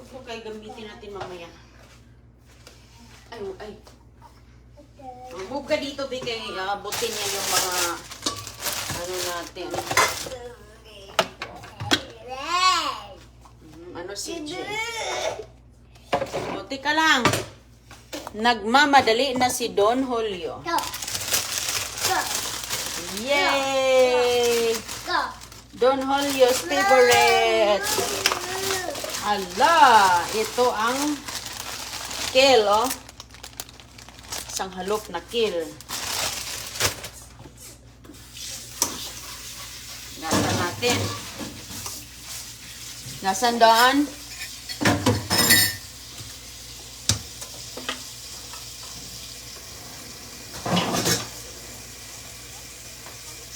Okay, gamitin natin mamaya. Ay. Move ka dito, Bi, kay butin niya yung mga ano natin. Ano si Jen? Buti ka lang. Nagmamadali na si Don Julio. Yay! Don Julio's favorite. Ala, ito ang kale, oh. Isang halop na kale. Nasaan natin? Nasaan doon?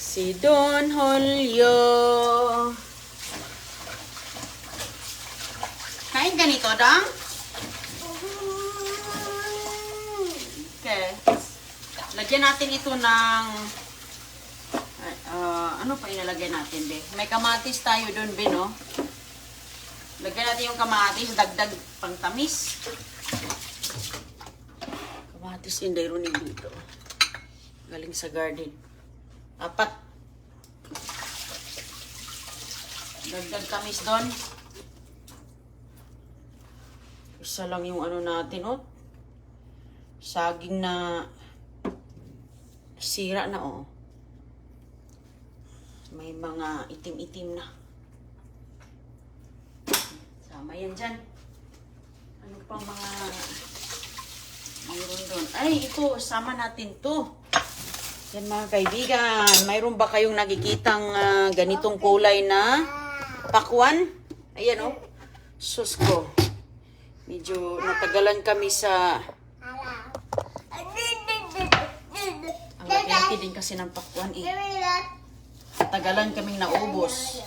Si Don Julio. Kain ka nito, Dang? Okay. Lagyan natin ito ng... ano pa ilalagay natin, Be? May kamatis tayo doon, Be, no? Lagyan natin yung kamatis, dagdag pang tamis. Kamatis yung dayro ni dito. Galing sa garden. 4. Dagdag tamis doon. Isa lang yung ano natin, oh. Saging na sira na, oh. May mga itim-itim na. Sama yan dyan. Ano pang mga mayroon doon? Ay, ito. Sama natin to. Yan mga kaibigan. Mayroon ba kayong nakikitang ganitong kulay na pakwan? Ayan, oh. Sus ko. Medyo natagalan kami sa... Ang laki din kasi ng pakwan, eh. Natagalan kaming naubos.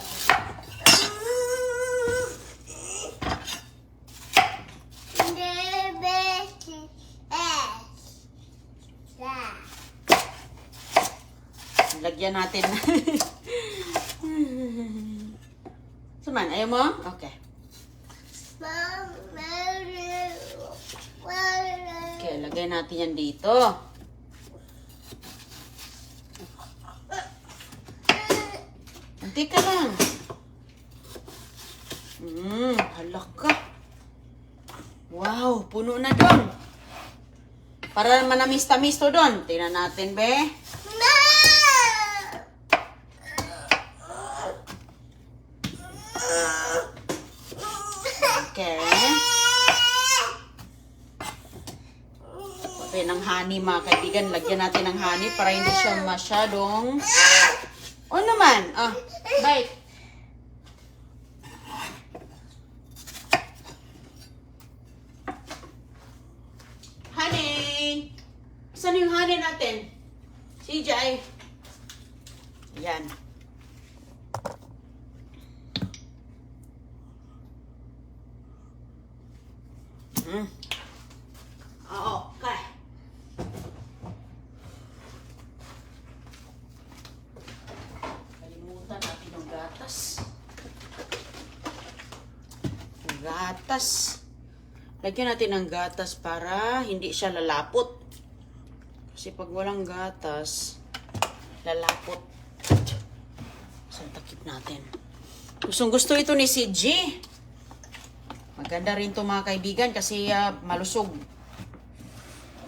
Lagyan natin. Saman, ayaw mo? Okay. Okay, lagay natin yan dito. Anti ka lang. Halak ka. Wow, puno na doon. Para manamis-tamis to doon. Tingnan natin, Be. Okay. Okay, ng honey mga kaibigan. Lagyan natin ng honey para hindi siya masyadong... O naman. Bite. Honey. Saan yung honey natin? CJ. Yan. Okay. Kalimutan natin yung gatas. Gatas. Lagyan natin ng gatas para hindi siya lalapot. Kasi pag walang gatas, lalapot. Santakip natin. Gustong gusto ito ni CJ. Maganda rin to mga kaibigan kasi malusog.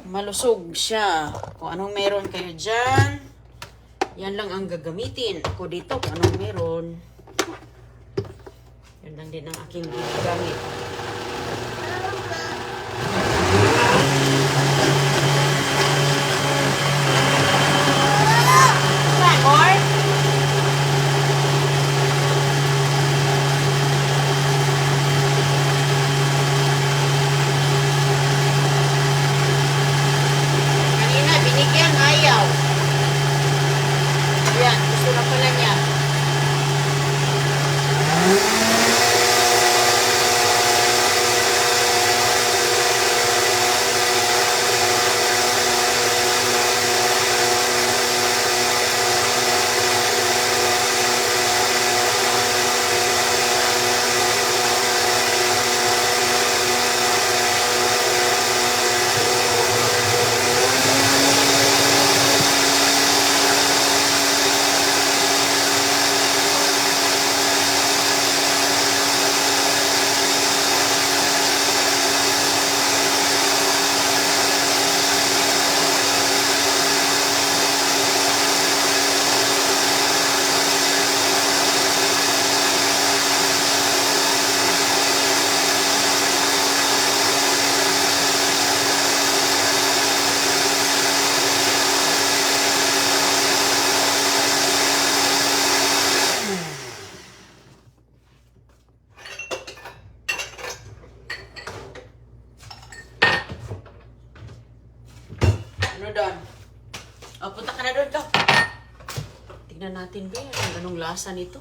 Malusog siya. Kung anong meron kayo dyan, yan lang ang gagamitin. Ako dito, kung anong meron, yan lang din ang aking ginagamit. More? Binigyan, ayaw. Yan, gusto na pala niya. doon. O, punta ka na doon, go. Tignan natin, be. Anong lasa nito?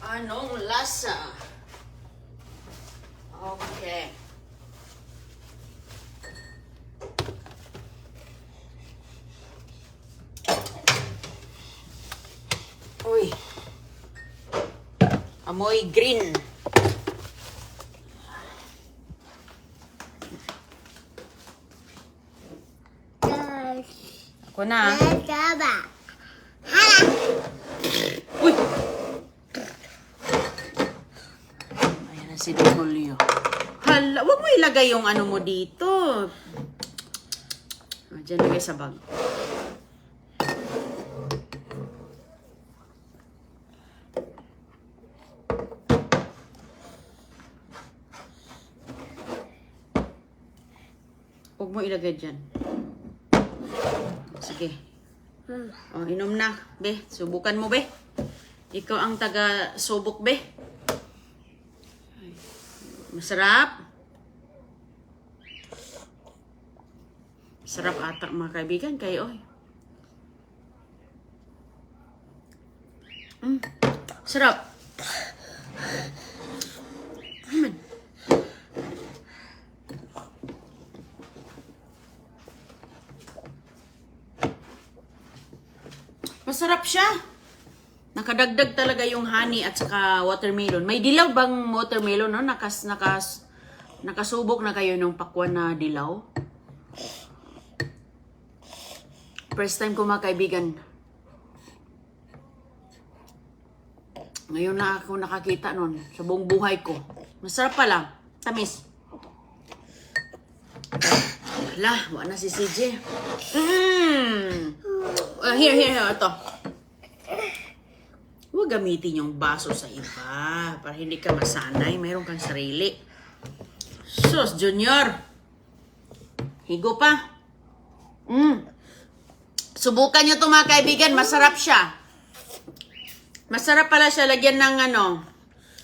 Anong lasa? Okay. Uy. Amoy green. Ako na. Uy! Ayan na si Don Julio. Hala, huwag mo ilagay yung ano mo dito. Diyan lagay sa bag. Huwag mo ilagay dyan. Sige. O, inom na, be. Subukan mo, be. Ikaw ang taga-subok, be. Masarap. Sarap ata, mga kaibigan. Kayo, oy. Sarap. Amen. Masarap siya. Nakadagdag talaga yung honey at saka watermelon. May dilaw bang watermelon, no? Nakasubok na kayo ng pakwan na dilaw? First time ko, mga kaibigan. Ngayon na ako nakakita nun sa buong buhay ko. Masarap pala. Tamis. Wala, wala na si CJ. Here. Ito. Huwag gamitin yung baso sa iba para hindi ka masanay. Mayroon kang sarili. Sus, Junior. Higo pa. Subukan nyo ito, mga kaibigan. Masarap siya. Masarap pala siya. Lagyan ng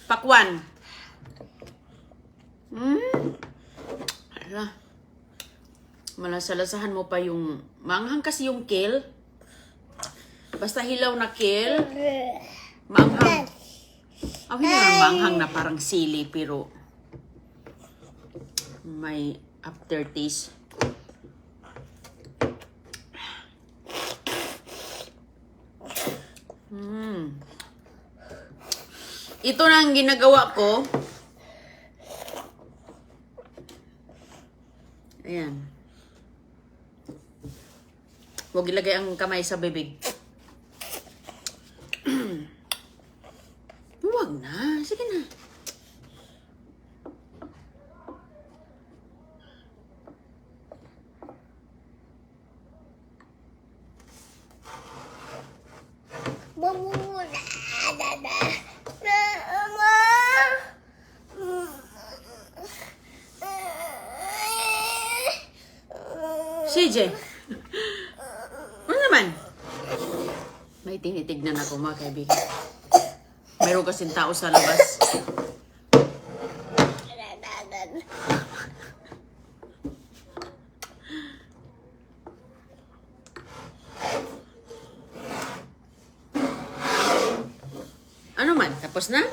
pakwan. Hala. Malasalasahan mo pa yung... Maanghang kasi yung kale. Basta hilaw na kale. Maanghang. Oh, hindi naman maanghang na parang sili, pero may aftertaste. Ito na ang ginagawa ko. Ayan. Huwag ilagay ang kamay sa bibig. Huwag na. Sige na. CJ. Ano naman? May tinitignan ako, mga kaibigan. Mayroon kasing tao sa labas. Ano man? Tapos na?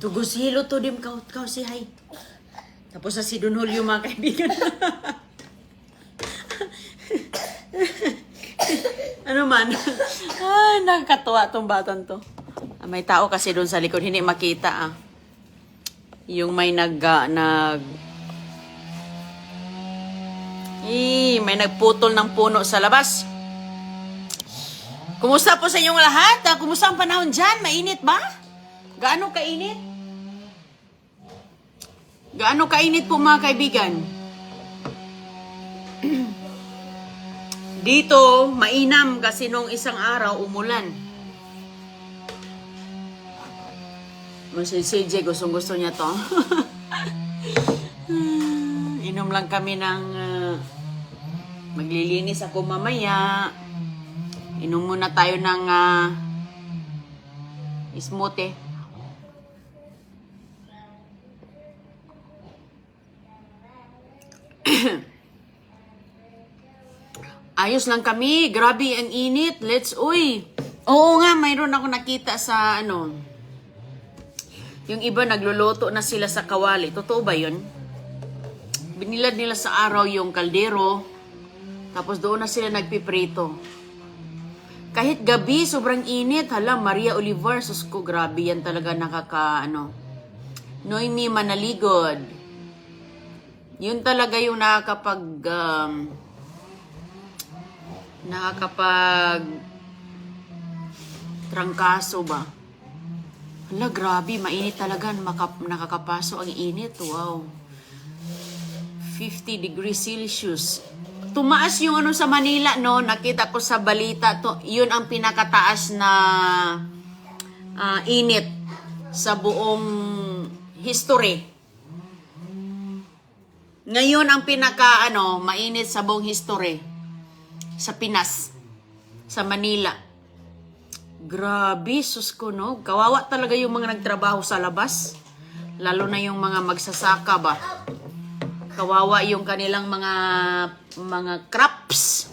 Tugusilo to dim kau si hay. Tapos na si Don Julio, mga kaibigan. Ano man? Ay, nakakatuwa tong batang to. May tao kasi doon sa likod, hindi makita Yung may may nagputol ng puno sa labas. Kumusta po sa inyong lahat? Kumusta ang panahon dyan? Mainit ba? Gaano kainit? Gaano kainit po, mga kaibigan? Dito, mainam kasi nung isang araw, umulan. Si CJ, gustong-gusto niya to. Inom lang kami ng Maglilinis ako mamaya. Inom muna tayo ng smoothie. Ayos lang kami. Grabe ang init. Oo nga, mayroon ako nakita sa yung iba nagluluto na sila sa kawali. Totoo ba yun? Binilad nila sa araw yung kaldero. Tapos doon na sila nagpiprito. Kahit gabi, sobrang init. Hala, Maria Olivar, sus ko, grabe yan talaga Noemi Manaligod. Yun talaga yung nakakapag trangkaso ba? Hala, grabe, mainit talaga. Nakakapaso ang init. Wow. 50 degrees Celsius. Tumaas yung sa Manila, no? Nakita ko sa balita. Yun ang pinakataas na init sa buong history. Ngayon ang mainit sa buong history. Sa Pinas. Sa Manila. Grabe, sus ko, no? Kawawa talaga yung mga nagtrabaho sa labas. Lalo na yung mga magsasaka ba? Kawawa yung kanilang mga crops.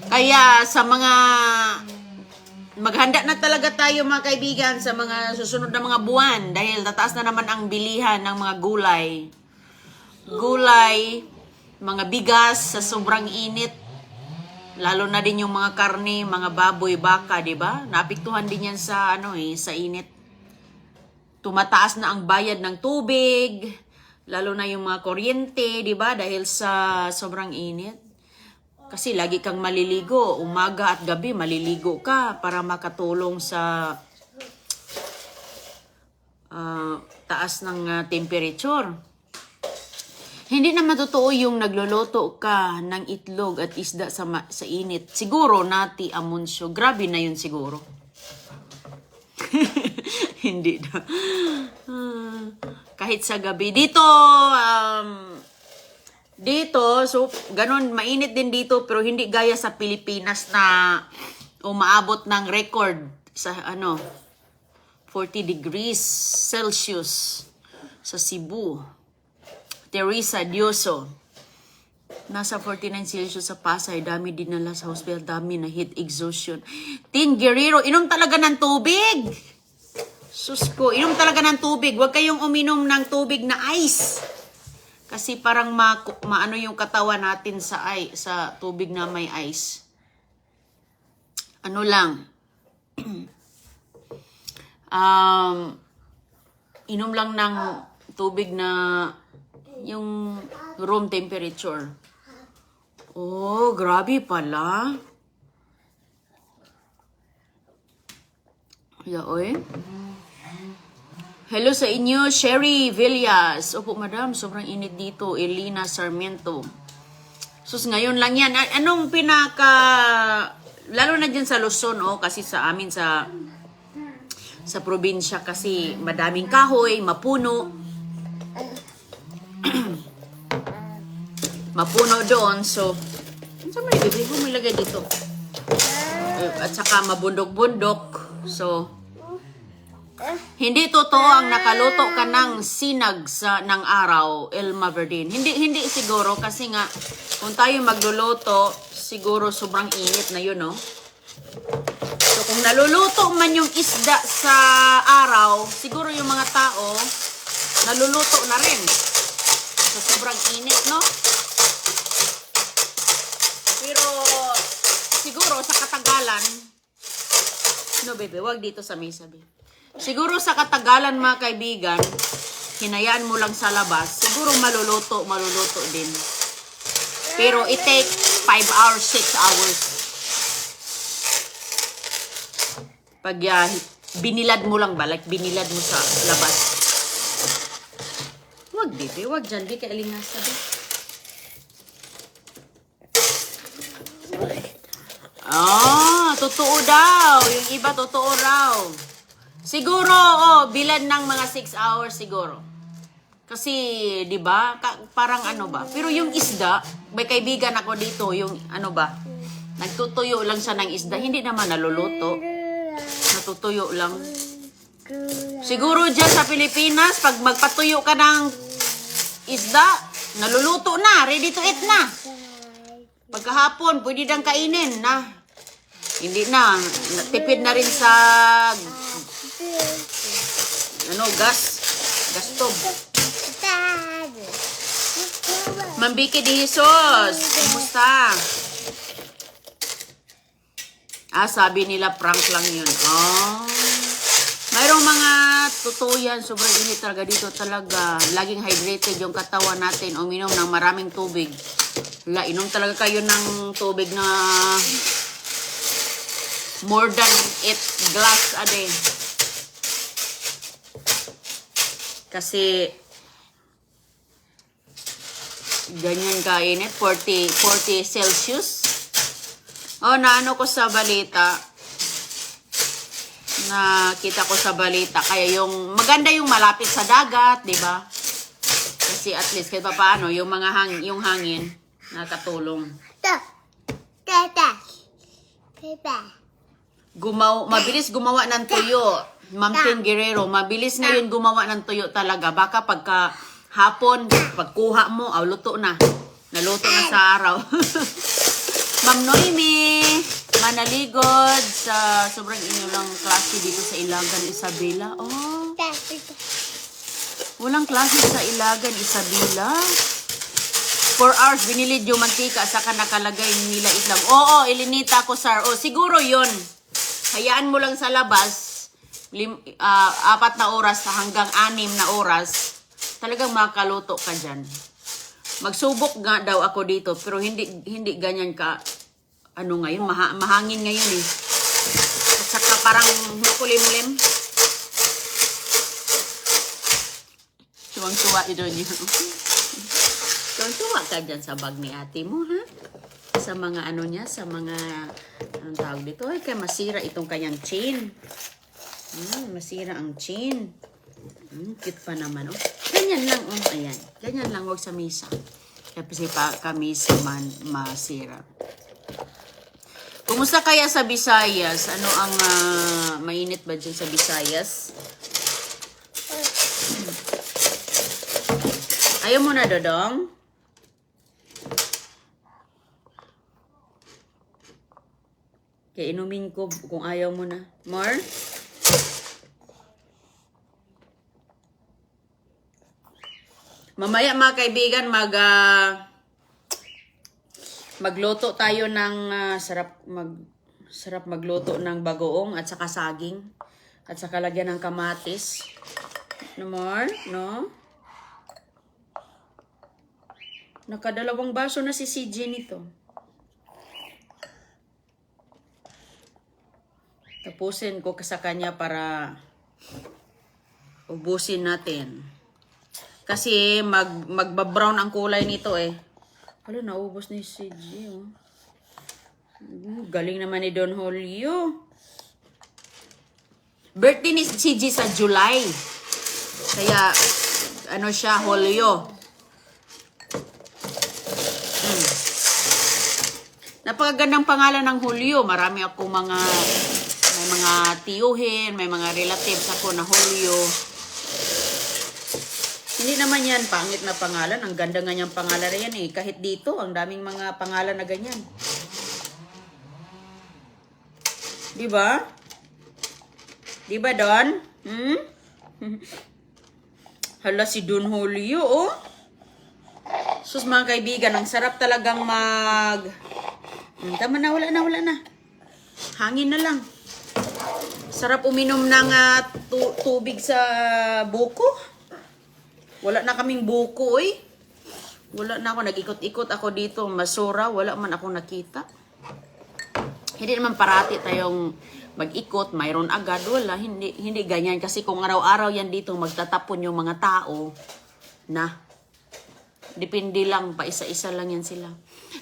Kaya sa maghanda na talaga tayo mga kaibigan sa mga susunod na mga buwan dahil tataas na naman ang bilihan ng mga gulay. Mga bigas sa sobrang init. Lalo na din yung mga karne, mga baboy, baka, 'di ba? Naapektuhan din yan sa sa init. Tumataas na ang bayad ng tubig, lalo na yung mga kuryente, 'di ba? Dahil sa sobrang init. Kasi lagi kang maliligo, umaga at gabi maliligo ka para makatulong sa taas ng temperature. Hindi naman totoo yung nagluluto ka ng itlog at isda sa init. Siguro, Nati Amuncio. Grabe na yun siguro. Hindi na. Kahit sa gabi. Dito, so, ganun, mainit din dito, pero hindi gaya sa Pilipinas na umaabot ng record sa 40 degrees Celsius sa Cebu. Teresa Dioso. Nasa 49 Celsius sa Pasay. Dami dinala sa hospital. Dami na heat exhaustion. Tin Guerrero, inom talaga ng tubig. Sus ko, inom talaga ng tubig. Huwag kayong uminom ng tubig na ice. Kasi parang maano yung katawan natin sa tubig na may ice. Ano lang. Inom lang ng tubig na yung room temperature. Oh, grabe pala. Oy. Hello sa inyo, Sherry Villas. Opo, madam, sobrang init dito. Elina Sarmiento. Sus, ngayon lang yan. Anong lalo na dyan sa Luzon, kasi sa amin sa probinsya kasi madaming kahoy, mapuno. Mapuno doon, so saan mo ibibig mo ilagay dito? At saka mabundok-bundok. So hindi totoo ang nakaluto ka ng sinag ng araw, Elma Verdin. Hindi siguro kasi nga kung tayo magluluto, siguro sobrang init na yun, no? So kung naluluto man yung isda sa araw, siguro yung mga tao naluluto na rin. So sobrang init, no? Pero siguro sa katagalan, bebe, wag dito sa mesa, bebe. Siguro sa katagalan mga kaibigan, hinayaan mo lang sa labas, siguro maluluto din. Pero it take 5 hours, 6 hours. Pag binilad mo lang ba, like binilad mo sa labas. Wag bebe, wag dyan, di ka alingas, sabi. Totoo daw. Yung iba, totoo raw. Siguro, bilad ng mga 6 hours siguro. Kasi, di ba, parang ano ba. Pero yung isda, may kaibigan ako dito, yung ano ba, nagtutuyo lang siya ng isda. Hindi naman naluluto. Natutuyo lang. Siguro dyan sa Pilipinas, pag magpatuyo ka ng isda, naluluto na, ready to eat na. Pagkahapon, pwede nang kainin na. Hindi na, tipid na rin sa gas stove. Mambiki di Jesus, kumusta? Sabi nila prank lang yun. Mayroong mga totoo yan, sobrang init talaga dito talaga. Laging hydrated yung katawan natin. Uminom ng maraming tubig. Inom talaga kayo ng tubig na more than 8 glass a day. Kasi ganyan kainit, 40 Celsius. Naano ko sa balita. Nakita ko sa balita. Kaya yung maganda yung malapit sa dagat, 'di ba? Kasi at least kahit paano yung mga yung hangin nakatulong. Mabilis gumawa ng tuyo. Ma'am Tin Guerrero, mabilis ngayon gumawa ng tuyo talaga. Baka pagka hapon, pagkuha mo, luto na. Naluto na sa araw. Ma'am Noemi, manaligod sa sobrang inyong klase dito sa Ilagan, Isabela. Walang klase sa Ilagan, Isabela. 4 hours, binilid yung mantika, saka nakalagay nila islam. Ilinita ko, sir. Siguro yon. Hayaan mo lang sa labas. 4 na oras hanggang 6 na oras, talagang makaluto ka dyan. Magsubok nga daw ako dito, pero hindi ganyan ka, ngayon, mahangin ngayon eh. At saka parang makulimlim. Tuwang-tuwa ito niyo. Tuwang-tuwa ka dyan sa bag ni ate mo, ha? Sa mga sa mga, anong tawag dito? Kaya masira itong kanyang chain. Masira ang chain. Cute pa naman, Ganyan lang, ayan. Ganyan lang, huwag sa misa. Kasi kamisa man masira. Kumusta kaya sa Visayas? Ano ang mainit ba dyan sa Visayas? Ayaw mo na, Dodong? Kaya inumin ko kung ayaw mo na. More? Mamaya mga kaibigan, magluto tayo ng sarap magluto ng bagoong at saka saging at saka lagyan ng kamatis. No more? No? Nakadalawang baso na si CJ nito. Tapusin ko sa kanya para ubusin natin. Kasi magba-brown ang kulay nito eh. Naubos ni CJ. Galing naman ni Don Julio. Birthday ni CJ sa July. Kaya, siya, Julio. Napakagandang pangalan ng Julio. Marami akong may mga tiyuhin, may mga relatives ako na Julio. Hindi naman yan pangit na pangalan. Ang ganda nga niyang pangalan na yan eh. Kahit dito, ang daming mga pangalan na ganyan. Diba? Diba, Don? Hala, si Don Julio, Sus, mga kaibigan, ang sarap talagang tama na, wala na. Hangin na lang. Sarap uminom ng tubig sa buko. Wala na kaming buko, Wala na ako. Nag-ikot-ikot ako dito. Masura. Wala man ako nakita. Hindi naman parati tayong mag-ikot. Mayroon agad. Wala. Hindi ganyan. Kasi kung araw-araw yan dito, magtatapon yung mga tao na. Depende lang. Paisa-isa lang yan sila.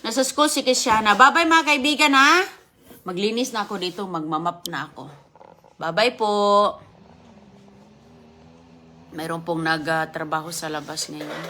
Nasa school si Kisiana. Bye-bye mga kaibigan, ha? Maglinis na ako dito. Magmamap na ako. Bye-bye po. Mayroon pong nagtrabaho sa labas ngayon.